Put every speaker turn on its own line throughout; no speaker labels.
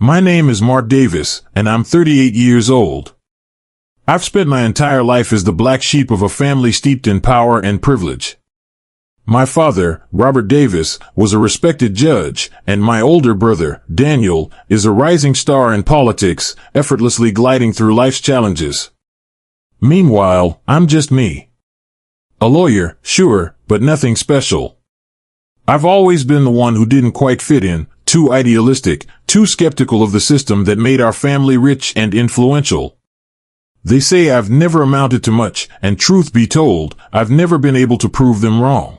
My name is Mark Davis, and I'm 38 years old. I've spent my entire life as the black sheep of a family steeped in power and privilege. My father, Robert Davis, was a respected judge, and my older brother, Daniel, is a rising star in politics, effortlessly gliding through life's challenges. Meanwhile, I'm just me. A lawyer, sure, but nothing special. I've always been the one who didn't quite fit in, too idealistic, too skeptical of the system that made our family rich and influential. They say I've never amounted to much, and truth be told, I've never been able to prove them wrong.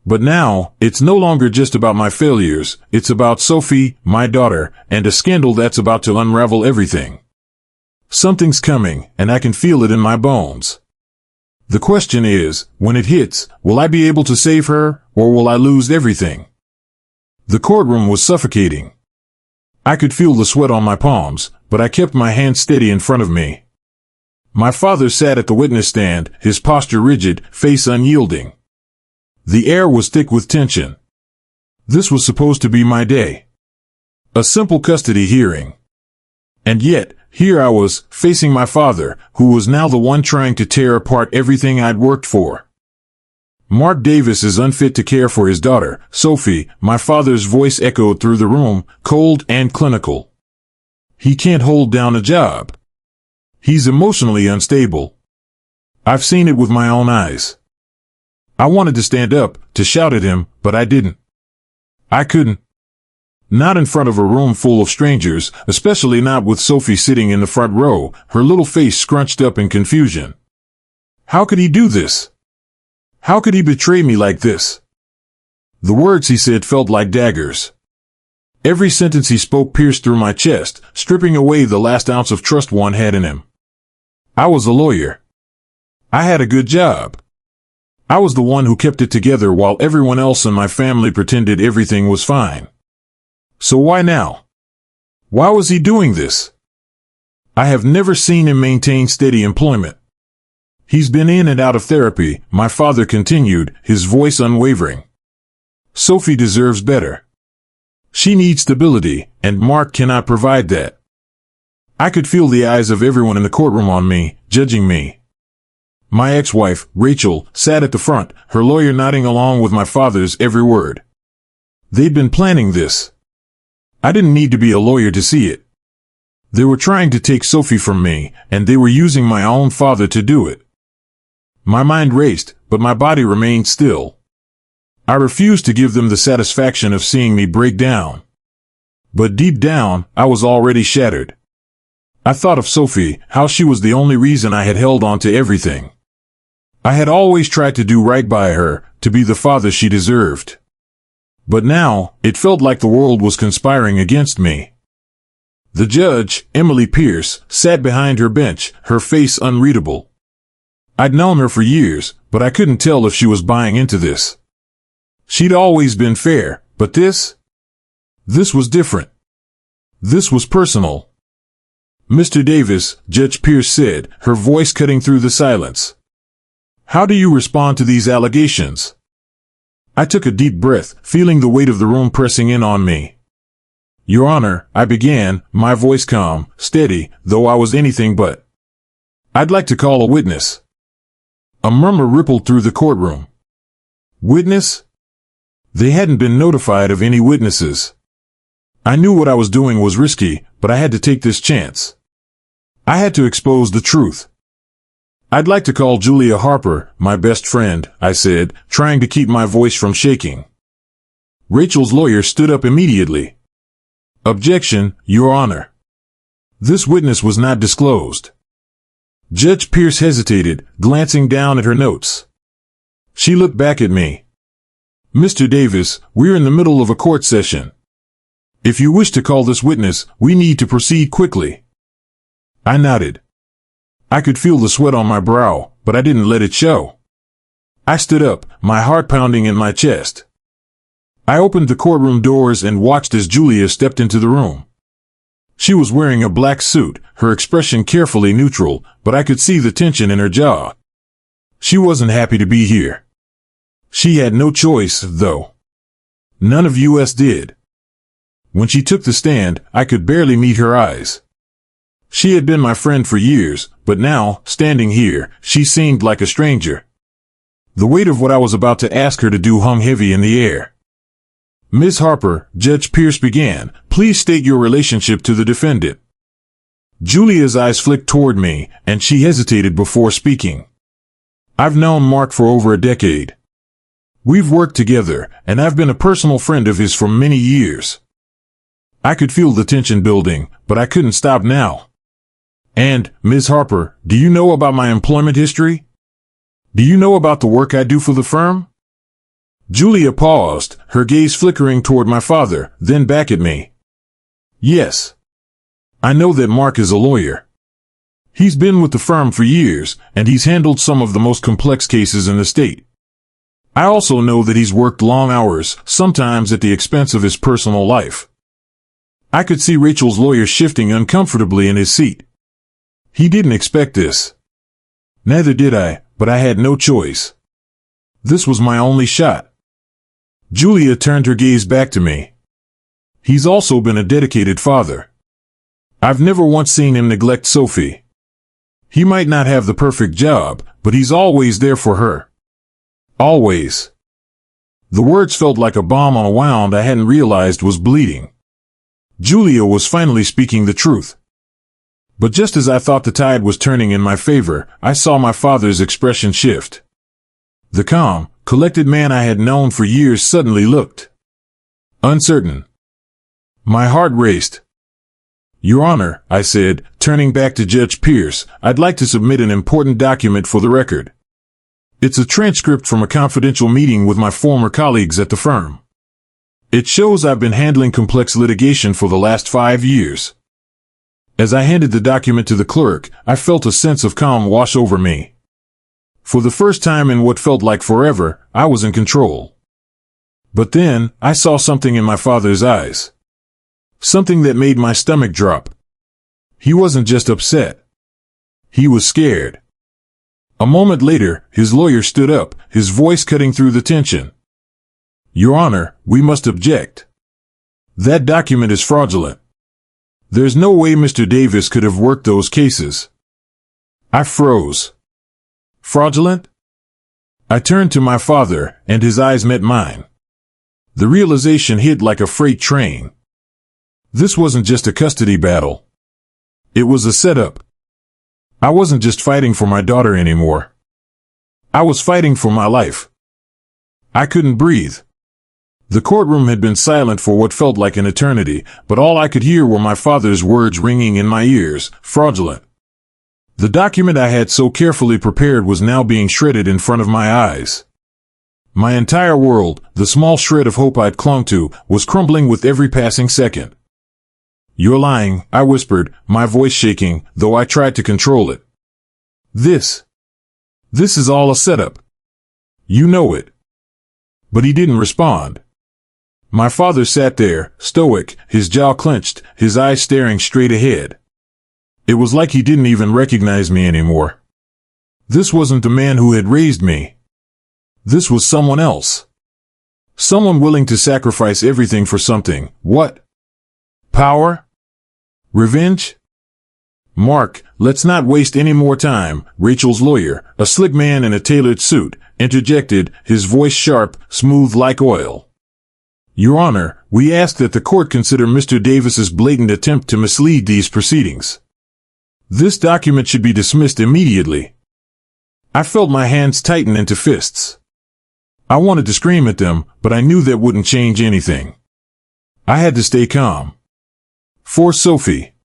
But now, it's no longer just about my failures, it's about Sophie, my daughter, and a scandal that's about to unravel everything. Something's coming, and I can feel it in my bones. The question is, when it hits, will I be able to save her, or will I lose everything? The courtroom was suffocating. I could feel the sweat on my palms, but I kept my hands steady in front of me. My father sat at the witness stand, his posture rigid, face unyielding. The air was thick with tension. This was supposed to be my day. A simple custody hearing. And yet, here I was, facing my father, who was now the one trying to tear apart everything I'd worked for. Mark Davis is unfit to care for his daughter, Sophie. My father's voice echoed through the room, cold and clinical. He can't hold down a job. He's emotionally unstable. I've seen it with my own eyes. I wanted to stand up, to shout at him, but I didn't. I couldn't. Not in front of a room full of strangers, especially not with Sophie sitting in the front row, her little face scrunched up in confusion. How could he do this? How could he betray me like this? The words he said felt like daggers. Every sentence he spoke pierced through my chest, stripping away the last ounce of trust one had in him. I was a lawyer. I had a good job. I was the one who kept it together while everyone else in my family pretended everything was fine. So why now? Why was he doing this? I have never seen him maintain steady employment. He's been in and out of therapy, my father continued, his voice unwavering. Sophie deserves better. She needs stability, and Mark cannot provide that. I could feel the eyes of everyone in the courtroom on me, judging me. My ex-wife, Rachel, sat at the front, her lawyer nodding along with my father's every word. They'd been planning this. I didn't need to be a lawyer to see it. They were trying to take Sophie from me, and they were using my own father to do it. My mind raced, but my body remained still. I refused to give them the satisfaction of seeing me break down. But deep down, I was already shattered. I thought of Sophie, how she was the only reason I had held on to everything. I had always tried to do right by her, to be the father she deserved. But now, it felt like the world was conspiring against me. The judge, Emily Pierce, sat behind her bench, her face unreadable. I'd known her for years, but I couldn't tell if she was buying into this. She'd always been fair, but this was different. This was personal. Mr. Davis, Judge Pierce said, her voice cutting through the silence. How do you respond to these allegations? I took a deep breath, feeling the weight of the room pressing in on me. Your Honor, I began, my voice calm, steady, though I was anything but. I'd like to call a witness. A murmur rippled through the courtroom. Witness? They hadn't been notified of any witnesses. I knew what I was doing was risky, but I had to take this chance. I had to expose the truth. I'd like to call Julia Harper, my best friend, I said, trying to keep my voice from shaking. Rachel's lawyer stood up immediately. Objection, Your Honor. This witness was not disclosed. Judge Pierce hesitated, glancing down at her notes. She looked back at me. Mr. Davis, we're in the middle of a court session. If you wish to call this witness, we need to proceed quickly. I nodded. I could feel the sweat on my brow, but I didn't let it show. I stood up, my heart pounding in my chest. I opened the courtroom doors and watched as Julia stepped into the room. She was wearing a black suit, her expression carefully neutral, but I could see the tension in her jaw. She wasn't happy to be here. She had no choice, though. None of us did. When she took the stand, I could barely meet her eyes. She had been my friend for years, but now, standing here, she seemed like a stranger. The weight of what I was about to ask her to do hung heavy in the air. "Ms. Harper," Judge Pierce began, "please state your relationship to the defendant." Julia's eyes flicked toward me, and she hesitated before speaking. "I've known Mark for over a decade. We've worked together, and I've been a personal friend of his for many years." I could feel the tension building, but I couldn't stop now. "And, Ms. Harper, do you know about my employment history? Do you know about the work I do for the firm?" Julia paused, her gaze flickering toward my father, then back at me. "Yes. I know that Mark is a lawyer. He's been with the firm for years, and he's handled some of the most complex cases in the state. I also know that he's worked long hours, sometimes at the expense of his personal life." I could see Rachel's lawyer shifting uncomfortably in his seat. He didn't expect this. Neither did I, but I had no choice. This was my only shot. Julia turned her gaze back to me. "He's also been a dedicated father. I've never once seen him neglect Sophie. He might not have the perfect job, but he's always there for her. Always." The words felt like a bomb on a wound I hadn't realized was bleeding. Julia was finally speaking the truth. But just as I thought the tide was turning in my favor, I saw my father's expression shift. The calm, collected man I had known for years suddenly looked uncertain. My heart raced. "Your Honor," I said, turning back to Judge Pierce, "I'd like to submit an important document for the record. It's a transcript from a confidential meeting with my former colleagues at the firm. It shows I've been handling complex litigation for the last 5 years." As I handed the document to the clerk, I felt a sense of calm wash over me. For the first time in what felt like forever, I was in control. But then, I saw something in my father's eyes. Something that made my stomach drop. He wasn't just upset. He was scared. A moment later, his lawyer stood up, his voice cutting through the tension. "Your Honor, we must object. That document is fraudulent. There's no way Mr. Davis could have worked those cases." I froze. Fraudulent? I turned to my father, and his eyes met mine. The realization hit like a freight train. This wasn't just a custody battle. It was a setup. I wasn't just fighting for my daughter anymore. I was fighting for my life. I couldn't breathe. The courtroom had been silent for what felt like an eternity, but all I could hear were my father's words ringing in my ears, fraudulent. The document I had so carefully prepared was now being shredded in front of my eyes. My entire world, the small shred of hope I'd clung to, was crumbling with every passing second. "You're lying," I whispered, my voice shaking, though I tried to control it. This is all a setup. You know it." But he didn't respond. My father sat there, stoic, his jaw clenched, his eyes staring straight ahead. It was like he didn't even recognize me anymore. This wasn't the man who had raised me. This was someone else. Someone willing to sacrifice everything for something. What? Power? Revenge? "Mark, let's not waste any more time," Rachel's lawyer, a slick man in a tailored suit, interjected, his voice sharp, smooth like oil. "Your Honor, we ask that the court consider Mr. Davis's blatant attempt to mislead these proceedings. This document should be dismissed immediately." I felt my hands tighten into fists. I wanted to scream at them, but I knew that wouldn't change anything. I had to stay calm. For Sophie.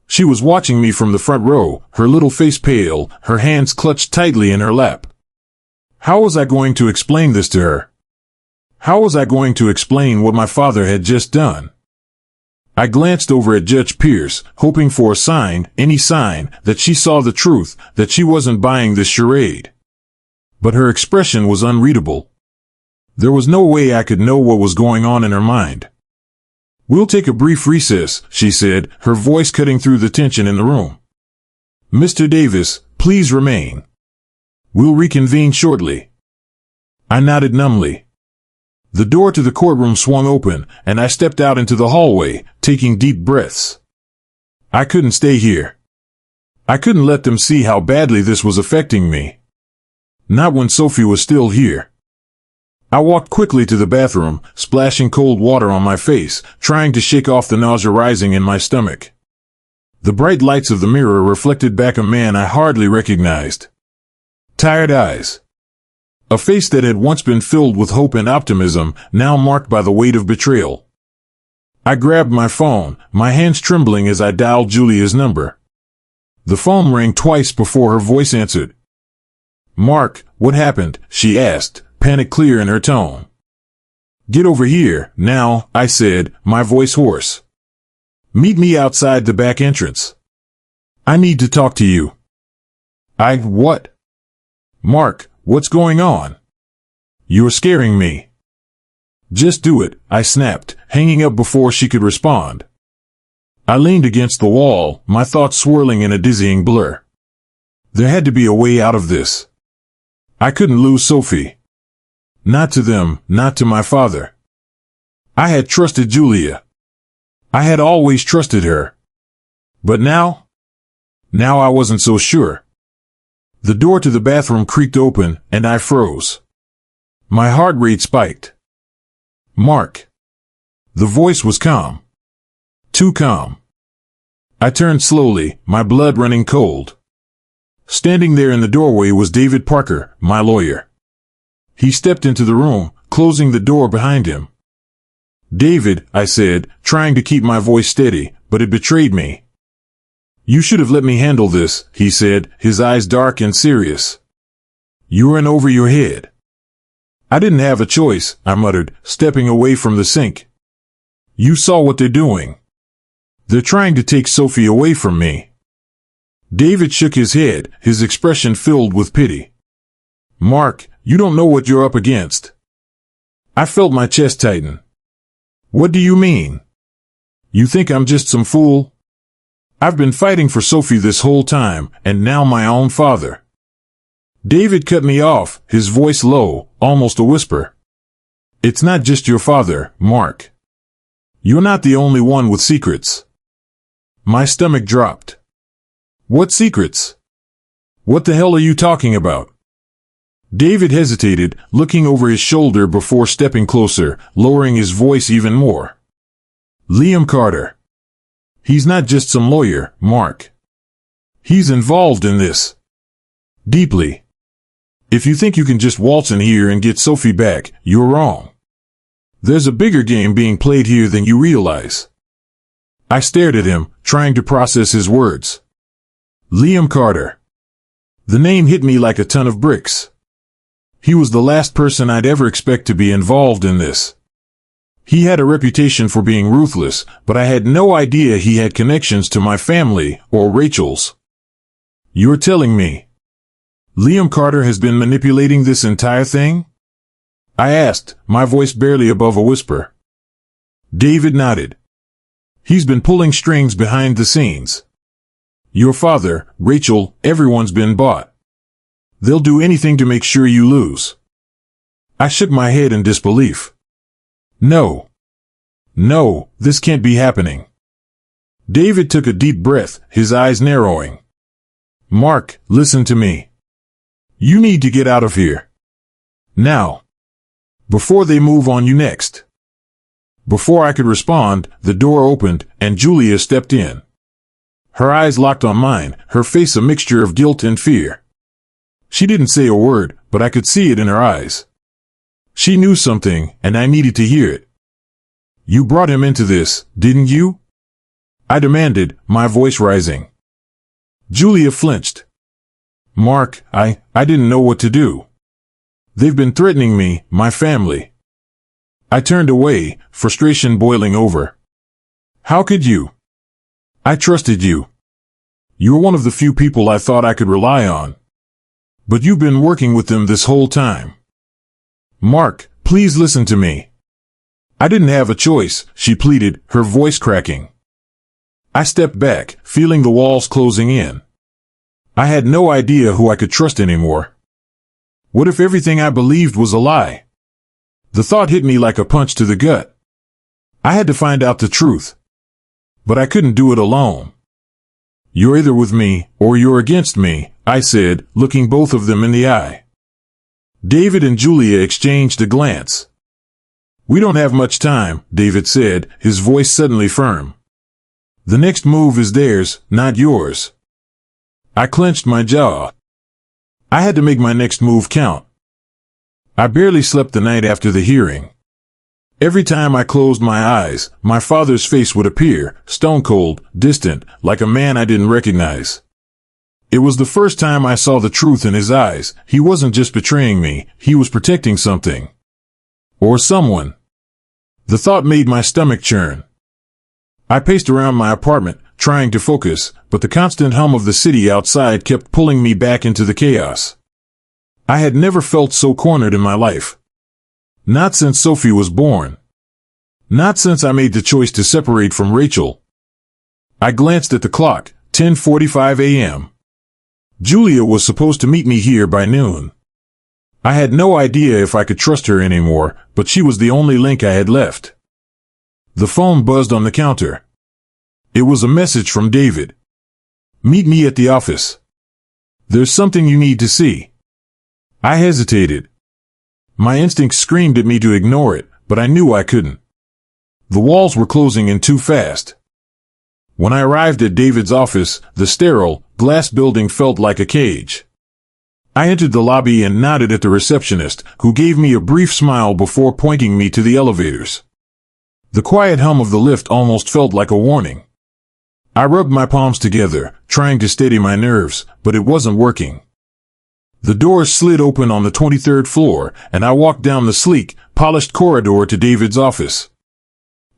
She was watching me from the front row, her little face pale, her hands clutched tightly in her lap. How was I going to explain this to her? How was I going to explain what my father had just done? I glanced over at Judge Pierce, hoping for a sign, any sign, that she saw the truth, that she wasn't buying this charade. But her expression was unreadable. There was no way I could know what was going on in her mind. "We'll take a brief recess," she said, her voice cutting through the tension in the room. "Mr. Davis, please remain. We'll reconvene shortly." I nodded numbly. The door to the courtroom swung open, and I stepped out into the hallway, taking deep breaths. I couldn't stay here. I couldn't let them see how badly this was affecting me. Not when Sophie was still here. I walked quickly to the bathroom, splashing cold water on my face, trying to shake off the nausea rising in my stomach. The bright lights of the mirror reflected back a man I hardly recognized. Tired eyes. A face that had once been filled with hope and optimism, now marked by the weight of betrayal. I grabbed my phone, my hands trembling as I dialed Julia's number. The phone rang twice before her voice answered. "Mark, what happened?" she asked, panic clear in her tone. "Get over here, now," I said, my voice hoarse. "Meet me outside the back entrance. I need to talk to you." What? "Mark, what's going on? You're scaring me." "Just do it," I snapped, hanging up before she could respond. I leaned against the wall, my thoughts swirling in a dizzying blur. There had to be a way out of this. I couldn't lose Sophie. Not to them, not to my father. I had trusted Julia. I had always trusted her. But now? Now I wasn't so sure. The door to the bathroom creaked open, and I froze. My heart rate spiked. "Mark." The voice was calm. Too calm. I turned slowly, my blood running cold. Standing there in the doorway was David Parker, my lawyer. He stepped into the room, closing the door behind him. "David," I said, trying to keep my voice steady, but it betrayed me. "You should have let me handle this," he said, his eyes dark and serious. "You're in over your head." "I didn't have a choice," I muttered, stepping away from the sink. "You saw what they're doing. They're trying to take Sophie away from me." David shook his head, his expression filled with pity. "Mark, you don't know what you're up against." I felt my chest tighten. "What do you mean? You think I'm just some fool? I've been fighting for Sophie this whole time, and now my own father." David cut me off, his voice low, almost a whisper. "It's not just your father, Mark. You're not the only one with secrets." My stomach dropped. "What secrets? What the hell are you talking about?" David hesitated, looking over his shoulder before stepping closer, lowering his voice even more. "Liam Carter. He's not just some lawyer, Mark. He's involved in this. Deeply. If you think you can just waltz in here and get Sophie back, you're wrong. There's a bigger game being played here than you realize." I stared at him, trying to process his words. Liam Carter. The name hit me like a ton of bricks. He was the last person I'd ever expect to be involved in this. He had a reputation for being ruthless, but I had no idea he had connections to my family, or Rachel's. "You're telling me Liam Carter has been manipulating this entire thing?" I asked, my voice barely above a whisper. David nodded. "He's been pulling strings behind the scenes. Your father, Rachel, everyone's been bought. They'll do anything to make sure you lose." I shook my head in disbelief. No. No, this can't be happening." David took a deep breath, his eyes narrowing. "Mark, listen to me. You need to get out of here. Now. Before they move on you next." Before I could respond, the door opened, and Julia stepped in. Her eyes locked on mine, her face a mixture of guilt and fear. She didn't say a word, but I could see it in her eyes. She knew something, and I needed to hear it. "You brought him into this, didn't you?" I demanded, my voice rising. Julia flinched. "Mark, I didn't know what to do. They've been threatening me, my family." I turned away, frustration boiling over. "How could you? I trusted you. You're one of the few people I thought I could rely on. But you've been working with them this whole time. Mark, please listen to me." "I didn't have a choice," she pleaded, her voice cracking. I stepped back, feeling the walls closing in. I had no idea who I could trust anymore. What if everything I believed was a lie? The thought hit me like a punch to the gut. I had to find out the truth. But I couldn't do it alone. "You're either with me, or you're against me," I said, looking both of them in the eye. David and Julia exchanged a glance. "We don't have much time," David said, his voice suddenly firm. "The next move is theirs, not yours." I clenched my jaw. I had to make my next move count. I barely slept the night after the hearing. Every time I closed my eyes, my father's face would appear, stone-cold, distant, like a man I didn't recognize. It was the first time I saw the truth in his eyes. He wasn't just betraying me, he was protecting something. Or someone. The thought made my stomach churn. I paced around my apartment, trying to focus, but the constant hum of the city outside kept pulling me back into the chaos. I had never felt so cornered in my life. Not since Sophie was born. Not since I made the choice to separate from Rachel. I glanced at the clock, 10:45 a.m. Julia was supposed to meet me here by noon. I had no idea if I could trust her anymore, but she was the only link I had left. The phone buzzed on the counter. It was a message from David. "Meet me at the office. There's something you need to see." I hesitated. My instincts screamed at me to ignore it, but I knew I couldn't. The walls were closing in too fast. When I arrived at David's office, the sterile, glass building felt like a cage. I entered the lobby and nodded at the receptionist, who gave me a brief smile before pointing me to the elevators. The quiet hum of the lift almost felt like a warning. I rubbed my palms together, trying to steady my nerves, but it wasn't working. The doors slid open on the 23rd floor, and I walked down the sleek, polished corridor to David's office.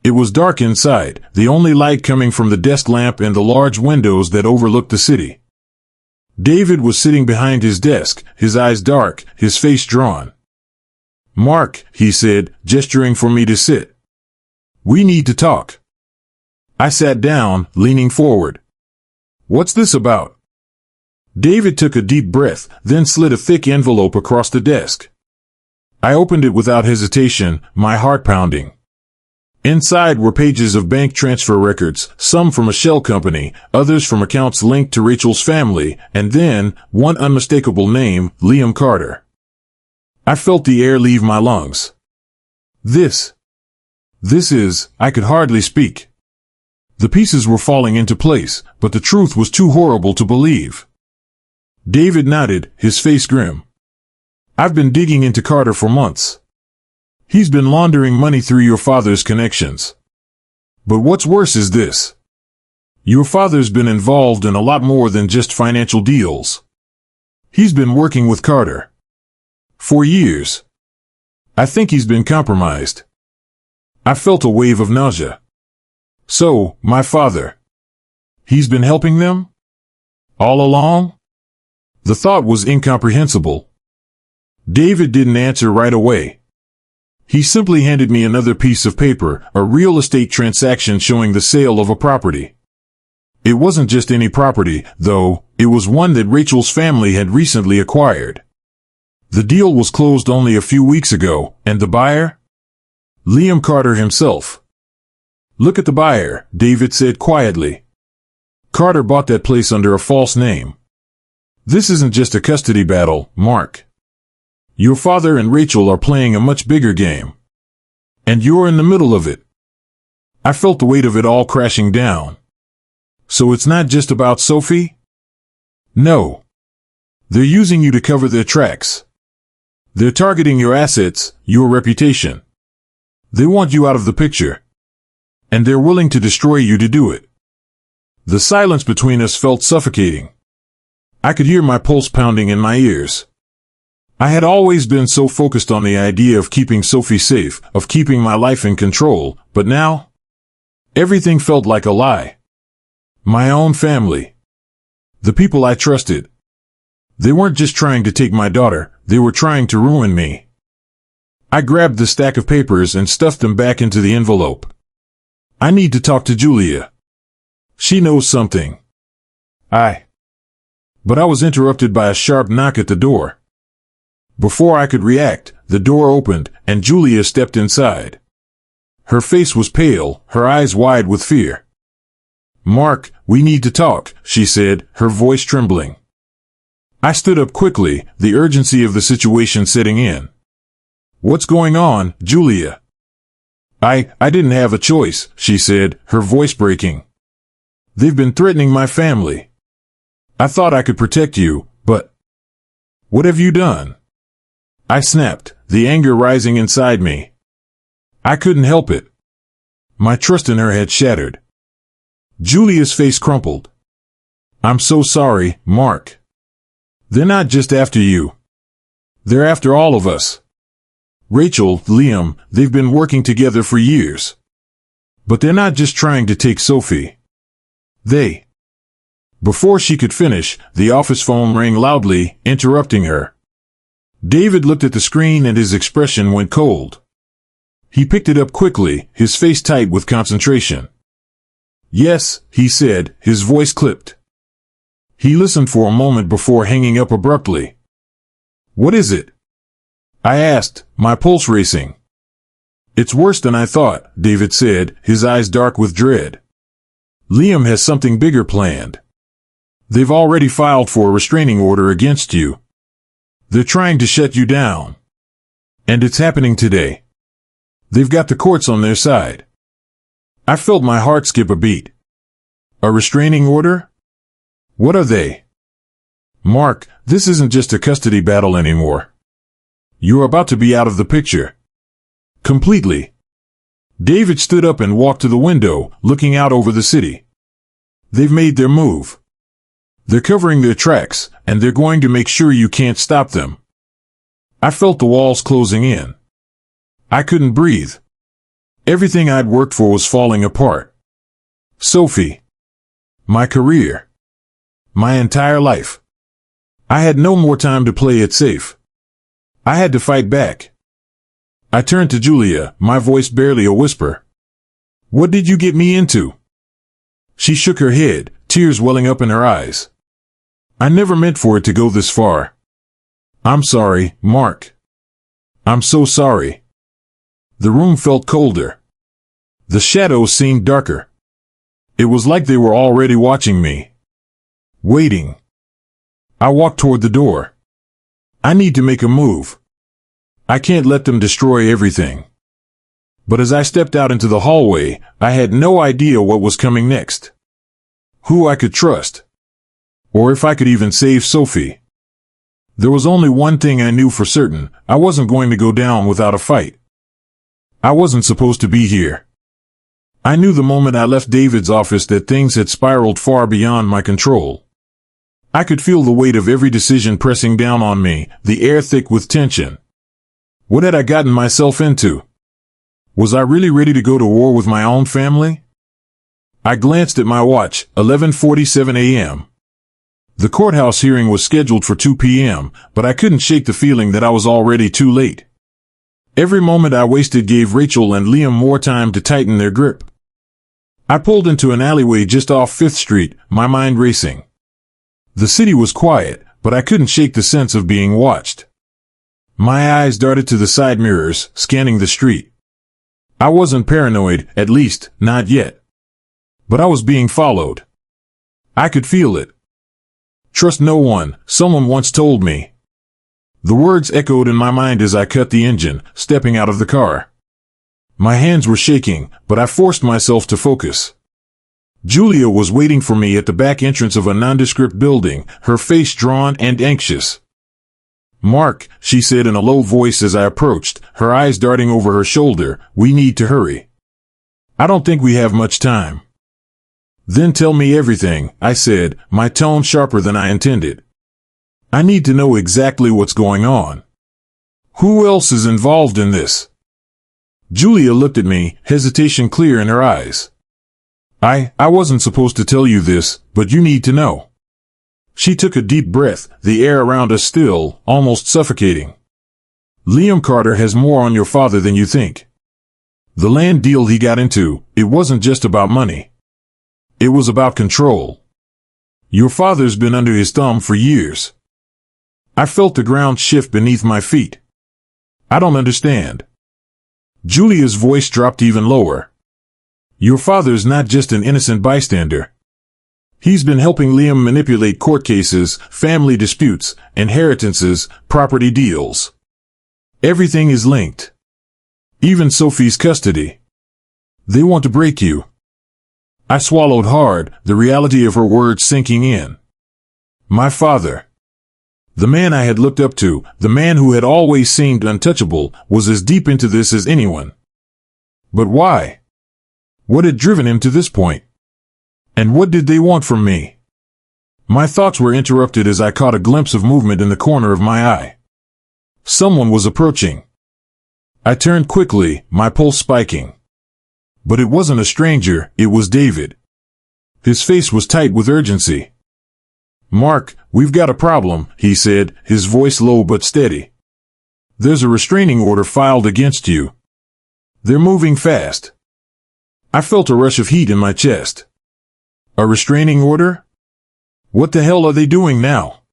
It was dark inside, the only light coming from the desk lamp and the large windows that overlooked the city. David was sitting behind his desk, his eyes dark, his face drawn. "Mark," he said, gesturing for me to sit. "We need to talk." I sat down, leaning forward. "What's this about?" David took a deep breath, then slid a thick envelope across the desk. I opened it without hesitation, my heart pounding. Inside were pages of bank transfer records, some from a shell company, others from accounts linked to Rachel's family, and then, one unmistakable name, Liam Carter. I felt the air leave my lungs. This is, I could hardly speak. The pieces were falling into place, but the truth was too horrible to believe. David nodded, his face grim. "I've been digging into Carter for months. He's been laundering money through your father's connections. But what's worse is this. Your father's been involved in a lot more than just financial deals. He's been working with Carter. For years. I think he's been compromised." I felt a wave of nausea. "So, my father. He's been helping them? All along?" The thought was incomprehensible. David didn't answer right away. He simply handed me another piece of paper, a real estate transaction showing the sale of a property. It wasn't just any property, though, it was one that Rachel's family had recently acquired. The deal was closed only a few weeks ago, and the buyer? Liam Carter himself. "Look at the buyer," David said quietly. "Carter bought that place under a false name. This isn't just a custody battle, Mark. Your father and Rachel are playing a much bigger game. And you're in the middle of it." I felt the weight of it all crashing down. "So it's not just about Sophie?" "No. They're using you to cover their tracks. They're targeting your assets, your reputation. They want you out of the picture. And they're willing to destroy you to do it." The silence between us felt suffocating. I could hear my pulse pounding in my ears. I had always been so focused on the idea of keeping Sophie safe, of keeping my life in control, but now? Everything felt like a lie. My own family. The people I trusted. They weren't just trying to take my daughter, they were trying to ruin me. I grabbed the stack of papers and stuffed them back into the envelope. "I need to talk to Julia. She knows something." But I was interrupted by a sharp knock at the door. Before I could react, the door opened, and Julia stepped inside. Her face was pale, her eyes wide with fear. "Mark, we need to talk," she said, her voice trembling. I stood up quickly, the urgency of the situation setting in. "What's going on, Julia?" I didn't have a choice," she said, her voice breaking. "They've been threatening my family. I thought I could protect you, but what have you done?" I snapped, the anger rising inside me. I couldn't help it. My trust in her had shattered. Julia's face crumpled. "I'm so sorry, Mark. They're not just after you. They're after all of us. Rachel, Liam, they've been working together for years. But they're not just trying to take Sophie. Before she could finish, the office phone rang loudly, interrupting her. David looked at the screen and his expression went cold. He picked it up quickly, his face tight with concentration. "Yes," he said, his voice clipped. He listened for a moment before hanging up abruptly. "What is it?" I asked, my pulse racing. "It's worse than I thought," David said, his eyes dark with dread. "Liam has something bigger planned. They've already filed for a restraining order against you. They're trying to shut you down. And it's happening today. They've got the courts on their side." I felt my heart skip a beat. "A restraining order? What are they?" "Mark, this isn't just a custody battle anymore. You're about to be out of the picture. Completely." David stood up and walked to the window, looking out over the city. "They've made their move. They're covering their tracks, and they're going to make sure you can't stop them." I felt the walls closing in. I couldn't breathe. Everything I'd worked for was falling apart. Sophie. My career. My entire life. I had no more time to play it safe. I had to fight back. I turned to Julia, my voice barely a whisper. "What did you get me into?" She shook her head, tears welling up in her eyes. "I never meant for it to go this far. I'm sorry, Mark. I'm so sorry." The room felt colder. The shadows seemed darker. It was like they were already watching me. Waiting. I walked toward the door. I need to make a move. I can't let them destroy everything. But as I stepped out into the hallway, I had no idea what was coming next. Who I could trust. Or if I could even save Sophie. There was only one thing I knew for certain: I wasn't going to go down without a fight. I wasn't supposed to be here. I knew the moment I left David's office that things had spiraled far beyond my control. I could feel the weight of every decision pressing down on me, the air thick with tension. What had I gotten myself into? Was I really ready to go to war with my own family? I glanced at my watch, 11:47 a.m. The courthouse hearing was scheduled for 2 p.m., but I couldn't shake the feeling that I was already too late. Every moment I wasted gave Rachel and Liam more time to tighten their grip. I pulled into an alleyway just off 5th Street, my mind racing. The city was quiet, but I couldn't shake the sense of being watched. My eyes darted to the side mirrors, scanning the street. I wasn't paranoid, at least, not yet. But I was being followed. I could feel it. "Trust no one," someone once told me. The words echoed in my mind as I cut the engine, stepping out of the car. My hands were shaking, but I forced myself to focus. Julia was waiting for me at the back entrance of a nondescript building, her face drawn and anxious. "Mark," she said in a low voice as I approached, her eyes darting over her shoulder, "we need to hurry. I don't think we have much time." "Then tell me everything," I said, my tone sharper than I intended. "I need to know exactly what's going on. Who else is involved in this?" Julia looked at me, hesitation clear in her eyes. I wasn't supposed to tell you this, but you need to know." She took a deep breath, the air around us still, almost suffocating. "Liam Carter has more on your father than you think. The land deal he got into, it wasn't just about money. It was about control. Your father's been under his thumb for years." I felt the ground shift beneath my feet. I don't understand. Julia's voice dropped even lower. Your father's not just an innocent bystander. He's been helping Liam manipulate court cases, family disputes, inheritances, property deals. Everything is linked. Even Sophie's custody. They want to break you. I swallowed hard, the reality of her words sinking in. My father. The man I had looked up to, the man who had always seemed untouchable, was as deep into this as anyone. But why? What had driven him to this point? And what did they want from me? My thoughts were interrupted as I caught a glimpse of movement in the corner of my eye. Someone was approaching. I turned quickly, my pulse spiking. But it wasn't a stranger, it was David. His face was tight with urgency. Mark, we've got a problem, he said, his voice low but steady. There's a restraining order filed against you. They're moving fast. I felt a rush of heat in my chest. A restraining order? What the hell are they doing now?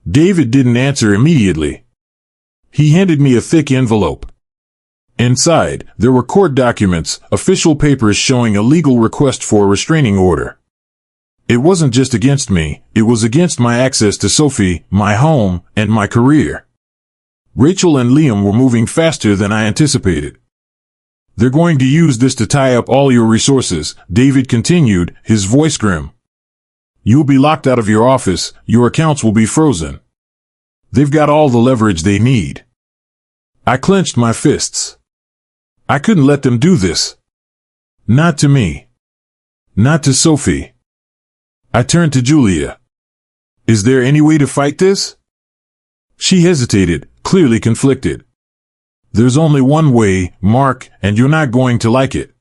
David didn't answer immediately. He handed me a thick envelope. Inside, there were court documents, official papers showing a legal request for a restraining order. It wasn't just against me, it was against my access to Sophie, my home, and my career. Rachel and Liam were moving faster than I anticipated. They're going to use this to tie up all your resources, David continued, his voice grim. You'll be locked out of your office, your accounts will be frozen. They've got all the leverage they need. I clenched my fists. I couldn't let them do this. Not to me. Not to Sophie. I turned to Julia. Is there any way to fight this? She hesitated, clearly conflicted. There's only one way, Mark, and you're not going to like it.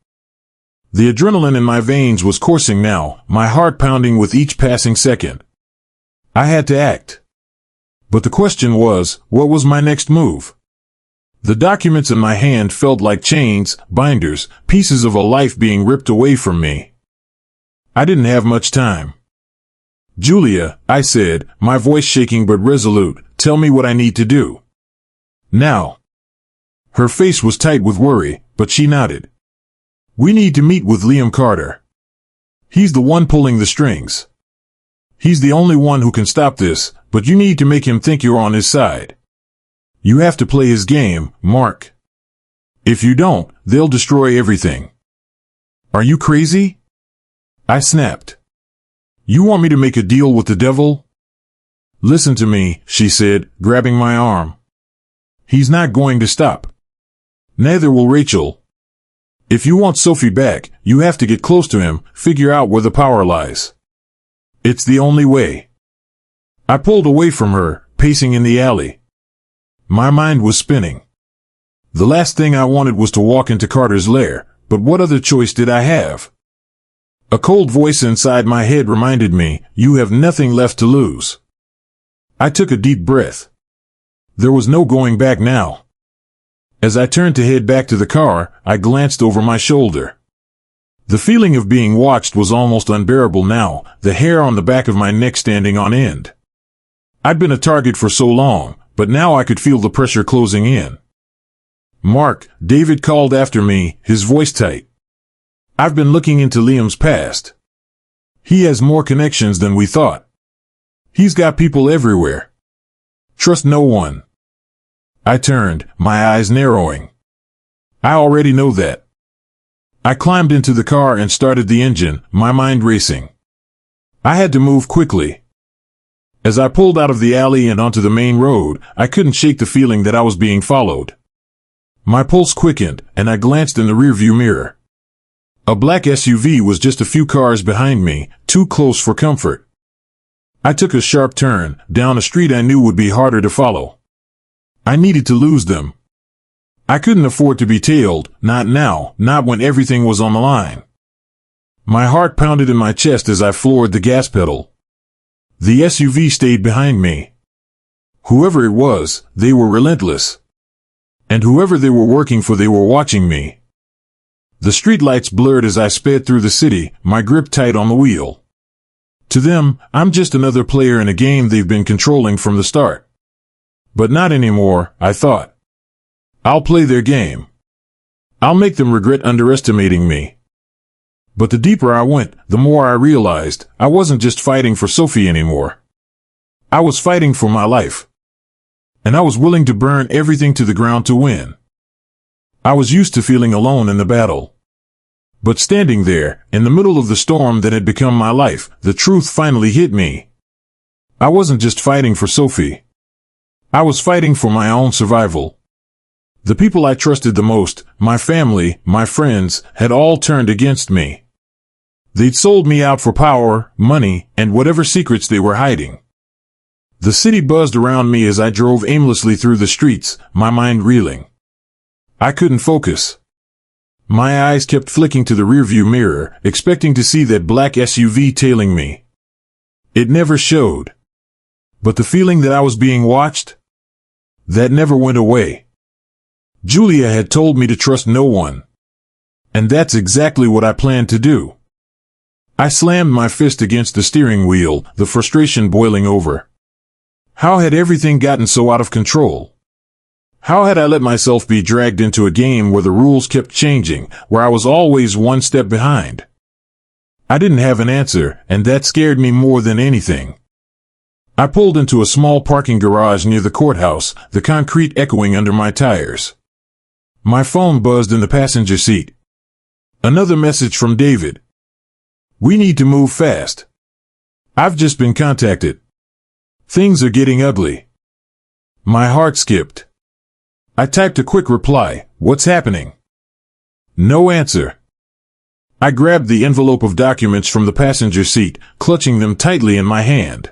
The adrenaline in my veins was coursing now, my heart pounding with each passing second. I had to act. But the question was, what was my next move? The documents in my hand felt like chains, binders, pieces of a life being ripped away from me. I didn't have much time. Julia, I said, my voice shaking but resolute, tell me what I need to do. Now. Her face was tight with worry, but she nodded. We need to meet with Liam Carter. He's the one pulling the strings. He's the only one who can stop this, but you need to make him think you're on his side. You have to play his game, Mark. If you don't, they'll destroy everything. Are you crazy? I snapped. You want me to make a deal with the devil? Listen to me, she said, grabbing my arm. He's not going to stop. Neither will Rachel. If you want Sophie back, you have to get close to him, figure out where the power lies. It's the only way. I pulled away from her, pacing in the alley. My mind was spinning. The last thing I wanted was to walk into Carter's lair, but what other choice did I have? A cold voice inside my head reminded me, you have nothing left to lose. I took a deep breath. There was no going back now. As I turned to head back to the car, I glanced over my shoulder. The feeling of being watched was almost unbearable now, the hair on the back of my neck standing on end. I'd been a target for so long, but now I could feel the pressure closing in. Mark, David called after me, his voice tight. I've been looking into Liam's past. He has more connections than we thought. He's got people everywhere. Trust no one. I turned, my eyes narrowing. I already know that. I climbed into the car and started the engine, my mind racing. I had to move quickly. As I pulled out of the alley and onto the main road, I couldn't shake the feeling that I was being followed. My pulse quickened, and I glanced in the rearview mirror. A black SUV was just a few cars behind me, too close for comfort. I took a sharp turn, down a street I knew would be harder to follow. I needed to lose them. I couldn't afford to be tailed, not now, not when everything was on the line. My heart pounded in my chest as I floored the gas pedal. The SUV stayed behind me. Whoever it was, they were relentless. And whoever they were working for, they were watching me. The streetlights blurred as I sped through the city, my grip tight on the wheel. To them, I'm just another player in a game they've been controlling from the start. But not anymore, I thought. I'll play their game. I'll make them regret underestimating me. But the deeper I went, the more I realized I wasn't just fighting for Sophie anymore. I was fighting for my life. And I was willing to burn everything to the ground to win. I was used to feeling alone in the battle. But standing there, in the middle of the storm that had become my life, the truth finally hit me. I wasn't just fighting for Sophie. I was fighting for my own survival. The people I trusted the most, my family, my friends, had all turned against me. They'd sold me out for power, money, and whatever secrets they were hiding. The city buzzed around me as I drove aimlessly through the streets, my mind reeling. I couldn't focus. My eyes kept flicking to the rearview mirror, expecting to see that black SUV tailing me. It never showed. But the feeling that I was being watched? That never went away. Julia had told me to trust no one. And that's exactly what I planned to do. I slammed my fist against the steering wheel, the frustration boiling over. How had everything gotten so out of control? How had I let myself be dragged into a game where the rules kept changing, where I was always one step behind? I didn't have an answer, and that scared me more than anything. I pulled into a small parking garage near the courthouse, the concrete echoing under my tires. My phone buzzed in the passenger seat. Another message from David. We need to move fast. I've just been contacted. Things are getting ugly. My heart skipped. I typed a quick reply. What's happening? No answer. I grabbed the envelope of documents from the passenger seat, clutching them tightly in my hand.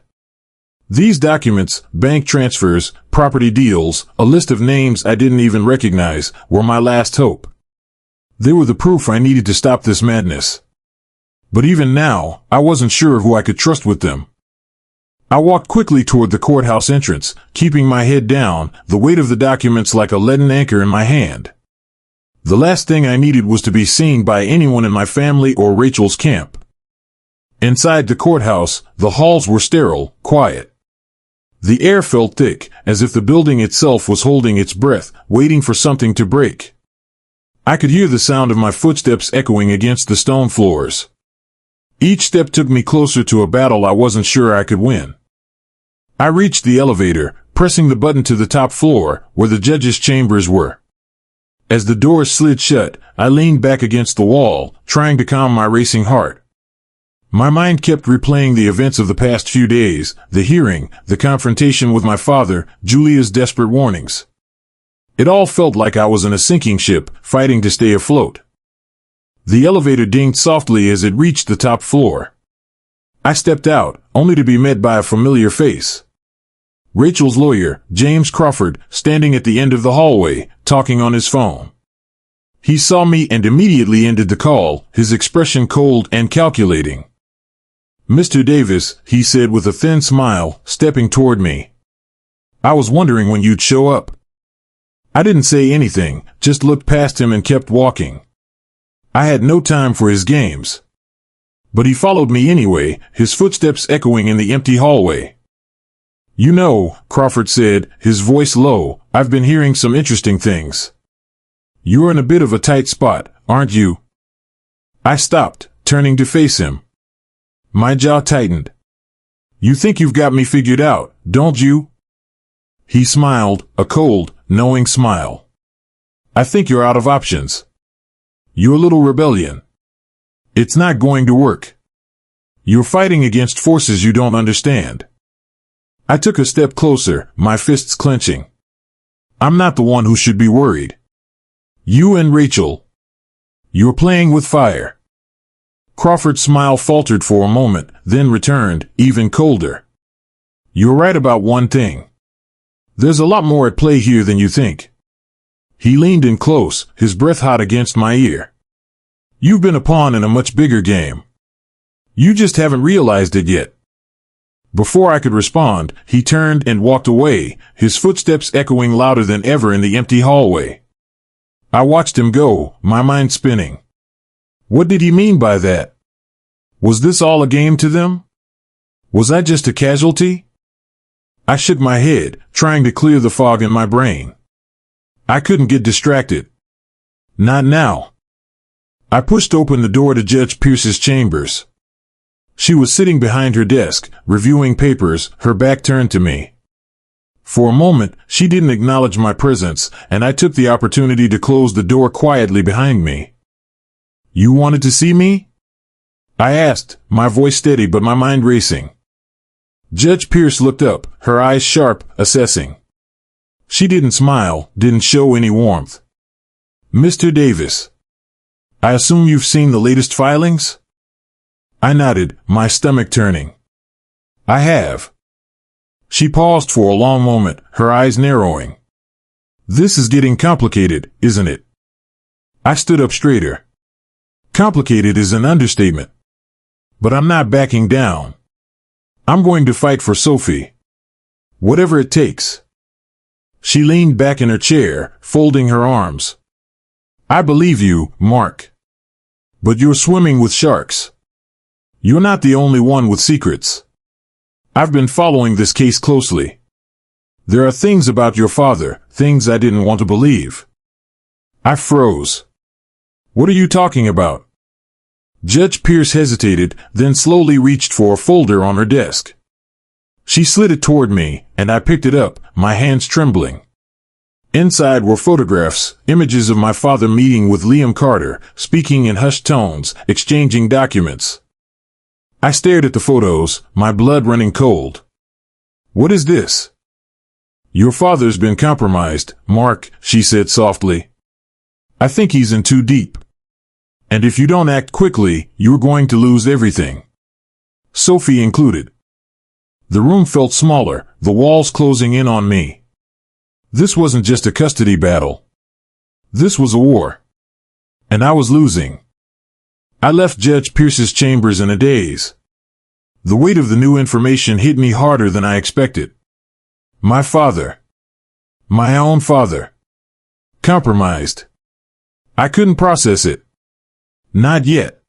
These documents, bank transfers, property deals, a list of names I didn't even recognize, were my last hope. They were the proof I needed to stop this madness. But even now, I wasn't sure who I could trust with them. I walked quickly toward the courthouse entrance, keeping my head down, the weight of the documents like a leaden anchor in my hand. The last thing I needed was to be seen by anyone in my family or Rachel's camp. Inside the courthouse, the halls were sterile, quiet. The air felt thick, as if the building itself was holding its breath, waiting for something to break. I could hear the sound of my footsteps echoing against the stone floors. Each step took me closer to a battle I wasn't sure I could win. I reached the elevator, pressing the button to the top floor, where the judges' chambers were. As the doors slid shut, I leaned back against the wall, trying to calm my racing heart. My mind kept replaying the events of the past few days, the hearing, the confrontation with my father, Julia's desperate warnings. It all felt like I was in a sinking ship, fighting to stay afloat. The elevator dinged softly as it reached the top floor. I stepped out, only to be met by a familiar face. Rachel's lawyer, James Crawford, standing at the end of the hallway, talking on his phone. He saw me and immediately ended the call, his expression cold and calculating. Mr. Davis, he said with a thin smile, stepping toward me. I was wondering when you'd show up. I didn't say anything, just looked past him and kept walking. I had no time for his games. But he followed me anyway, his footsteps echoing in the empty hallway. You know, Crawford said, his voice low, I've been hearing some interesting things. You're in a bit of a tight spot, aren't you? I stopped, turning to face him. My jaw tightened. You think you've got me figured out, don't you? He smiled, a cold, knowing smile. I think you're out of options. Your little rebellion. It's not going to work. You're fighting against forces you don't understand. I took a step closer, my fists clenching. I'm not the one who should be worried. You and Rachel. You're playing with fire. Crawford's smile faltered for a moment, then returned, even colder. You're right about one thing. There's a lot more at play here than you think. He leaned in close, his breath hot against my ear. You've been a pawn in a much bigger game. You just haven't realized it yet. Before I could respond, he turned and walked away, his footsteps echoing louder than ever in the empty hallway. I watched him go, my mind spinning. What did he mean by that? Was this all a game to them? Was I just a casualty? I shook my head, trying to clear the fog in my brain. I couldn't get distracted. Not now. I pushed open the door to Judge Pierce's chambers. She was sitting behind her desk, reviewing papers, her back turned to me. For a moment, she didn't acknowledge my presence, and I took the opportunity to close the door quietly behind me. "You wanted to see me?" I asked, my voice steady but my mind racing. Judge Pierce looked up, her eyes sharp, assessing. She didn't smile, didn't show any warmth. "Mr. Davis, I assume you've seen the latest filings?" I nodded, my stomach turning. "I have." She paused for a long moment, her eyes narrowing. "This is getting complicated, isn't it?" I stood up straighter. Complicated is an understatement. But I'm not backing down. I'm going to fight for Sophie. Whatever it takes. She leaned back in her chair, folding her arms. "I believe you, Mark. But you're swimming with sharks. You're not the only one with secrets. I've been following this case closely. There are things about your father, things I didn't want to believe." I froze. "What are you talking about?" Judge Pierce hesitated, then slowly reached for a folder on her desk. She slid it toward me, and I picked it up, my hands trembling. Inside were photographs, images of my father meeting with Liam Carter, speaking in hushed tones, exchanging documents. I stared at the photos, my blood running cold. "What is this?" "Your father's been compromised, Mark," she said softly. "I think he's in too deep. And if you don't act quickly, you're going to lose everything. Sophie included." The room felt smaller, the walls closing in on me. This wasn't just a custody battle. This was a war. And I was losing. I left Judge Pierce's chambers in a daze. The weight of the new information hit me harder than I expected. My father. My own father. Compromised. I couldn't process it. Not yet.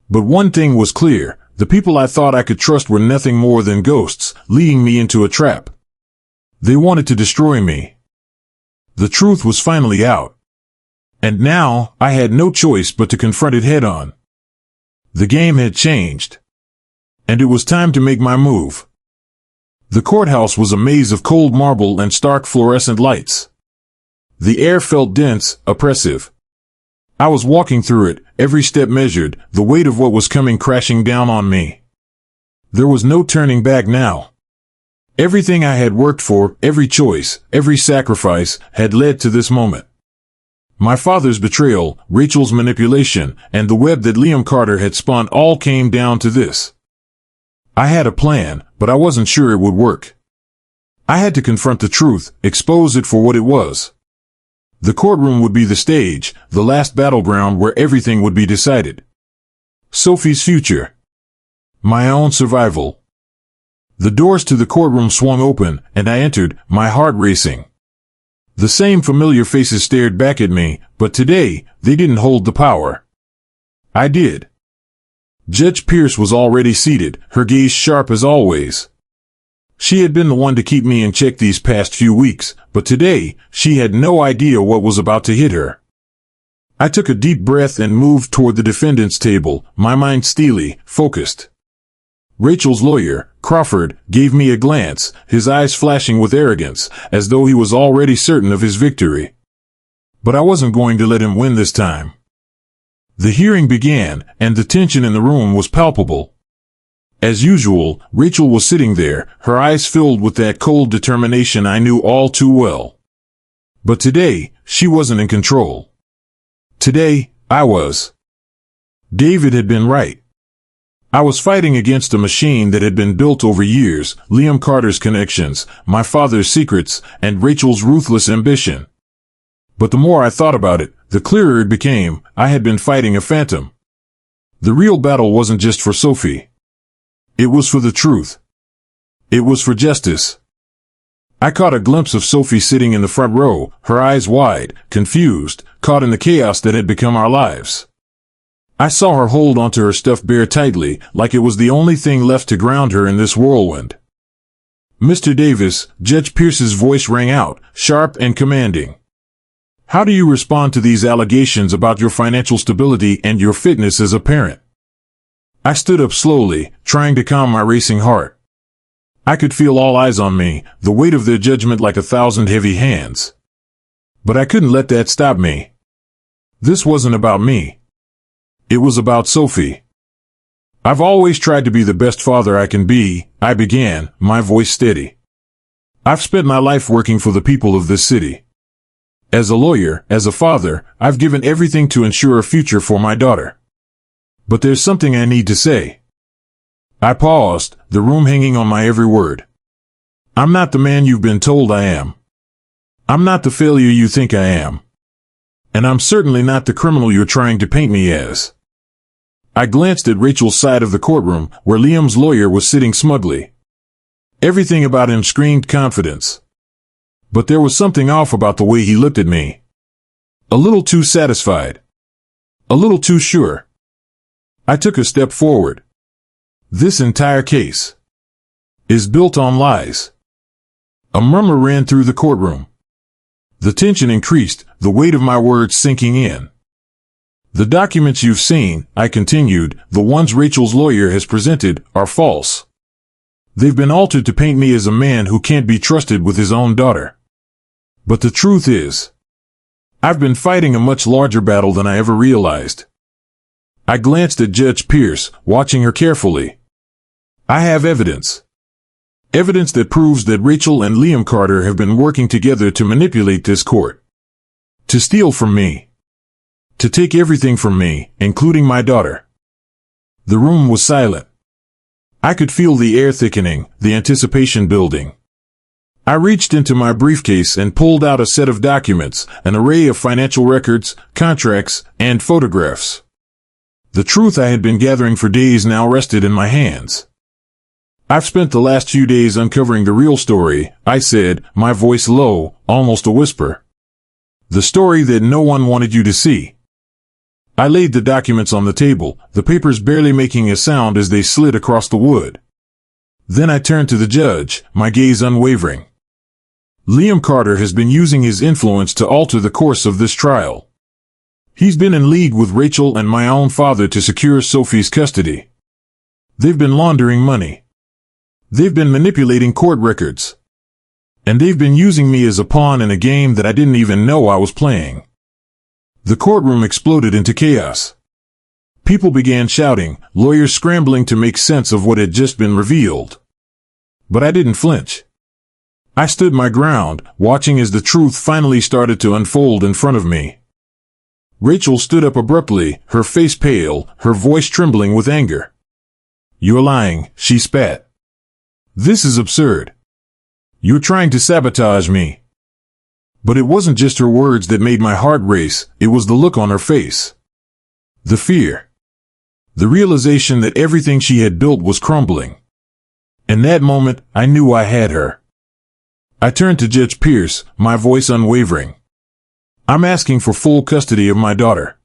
But one thing was clear, the people I thought I could trust were nothing more than ghosts, leading me into a trap. They wanted to destroy me. The truth was finally out. And now, I had no choice but to confront it head on. The game had changed. And it was time to make my move. The courthouse was a maze of cold marble and stark fluorescent lights. The air felt dense, oppressive. I was walking through it, every step measured, the weight of what was coming crashing down on me. There was no turning back now. Everything I had worked for, every choice, every sacrifice, had led to this moment. My father's betrayal, Rachel's manipulation, and the web that Liam Carter had spun all came down to this. I had a plan, but I wasn't sure it would work. I had to confront the truth, expose it for what it was. The courtroom would be the stage, the last battleground where everything would be decided. Sophie's future. My own survival. The doors to the courtroom swung open, and I entered, my heart racing. The same familiar faces stared back at me, but today, they didn't hold the power. I did. Judge Pierce was already seated, her gaze sharp as always. She had been the one to keep me in check these past few weeks, but today, she had no idea what was about to hit her. I took a deep breath and moved toward the defendant's table, my mind steely, focused. Rachel's lawyer, Crawford, gave me a glance, his eyes flashing with arrogance, as though he was already certain of his victory. But I wasn't going to let him win this time. The hearing began, and the tension in the room was palpable. As usual, Rachel was sitting there, her eyes filled with that cold determination I knew all too well. But today, she wasn't in control. Today, I was. David had been right. I was fighting against a machine that had been built over years, Liam Carter's connections, my father's secrets, and Rachel's ruthless ambition. But the more I thought about it, the clearer it became, I had been fighting a phantom. The real battle wasn't just for Sophie. It was for the truth. It was for justice. I caught a glimpse of Sophie sitting in the front row, her eyes wide, confused, caught in the chaos that had become our lives. I saw her hold onto her stuffed bear tightly, like it was the only thing left to ground her in this whirlwind. Mr. Davis, Judge Pierce's voice rang out, sharp and commanding. How do you respond to these allegations about your financial stability and your fitness as a parent? I stood up slowly, trying to calm my racing heart. I could feel all eyes on me, the weight of their judgment like 1,000 heavy hands. But I couldn't let that stop me. This wasn't about me. It was about Sophie. I've always tried to be the best father I can be, I began, my voice steady. I've spent my life working for the people of this city. As a lawyer, as a father, I've given everything to ensure a future for my daughter. But there's something I need to say. I paused, the room hanging on my every word. I'm not the man you've been told I am. I'm not the failure you think I am. And I'm certainly not the criminal you're trying to paint me as. I glanced at Rachel's side of the courtroom, where Liam's lawyer was sitting smugly. Everything about him screamed confidence. But there was something off about the way he looked at me. A little too satisfied. A little too sure. I took a step forward. This entire case is built on lies. A murmur ran through the courtroom. The tension increased, the weight of my words sinking in. The documents you've seen, I continued, the ones Rachel's lawyer has presented, are false. They've been altered to paint me as a man who can't be trusted with his own daughter. But the truth is, I've been fighting a much larger battle than I ever realized. I glanced at Judge Pierce, watching her carefully. I have evidence. Evidence that proves that Rachel and Liam Carter have been working together to manipulate this court. To steal from me. To take everything from me, including my daughter. The room was silent. I could feel the air thickening, the anticipation building. I reached into my briefcase and pulled out a set of documents, an array of financial records, contracts, and photographs. The truth I had been gathering for days now rested in my hands. I've spent the last few days uncovering the real story, I said, my voice low, almost a whisper. The story that no one wanted you to see. I laid the documents on the table, the papers barely making a sound as they slid across the wood. Then I turned to the judge, my gaze unwavering. Liam Carter has been using his influence to alter the course of this trial. He's been in league with Rachel and my own father to secure Sophie's custody. They've been laundering money. They've been manipulating court records. And they've been using me as a pawn in a game that I didn't even know I was playing. The courtroom exploded into chaos. People began shouting, lawyers scrambling to make sense of what had just been revealed. But I didn't flinch. I stood my ground, watching as the truth finally started to unfold in front of me. Rachel stood up abruptly, her face pale, her voice trembling with anger. You're lying, she spat. This is absurd. You're trying to sabotage me. But it wasn't just her words that made my heart race, it was the look on her face. The fear. The realization that everything she had built was crumbling. In that moment, I knew I had her. I turned to Judge Pierce, my voice unwavering. I'm asking for full custody of my daughter.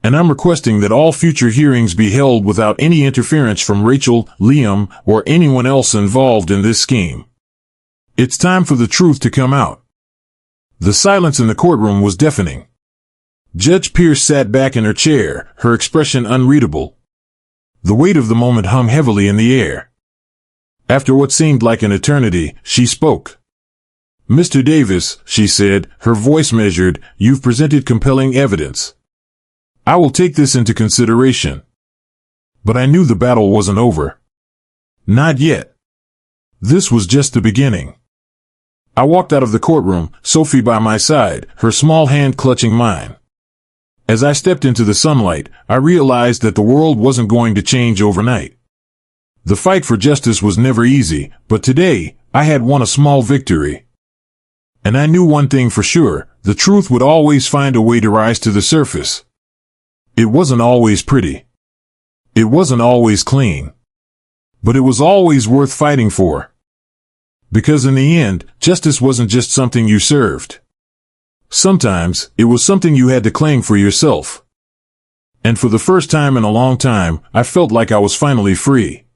And I'm requesting that all future hearings be held without any interference from Rachel, Liam, or anyone else involved in this scheme. It's time for the truth to come out. The silence in the courtroom was deafening. Judge Pierce sat back in her chair, her expression unreadable. The weight of the moment hung heavily in the air. After what seemed like an eternity, she spoke. Mr. Davis, she said, her voice measured, you've presented compelling evidence. I will take this into consideration. But I knew the battle wasn't over. Not yet. This was just the beginning. I walked out of the courtroom, Sophie by my side, her small hand clutching mine. As I stepped into the sunlight, I realized that the world wasn't going to change overnight. The fight for justice was never easy, but today, I had won a small victory. And I knew one thing for sure, the truth would always find a way to rise to the surface. It wasn't always pretty. It wasn't always clean. But it was always worth fighting for. Because in the end, justice wasn't just something you served. Sometimes, it was something you had to claim for yourself. And for the first time in a long time, I felt like I was finally free.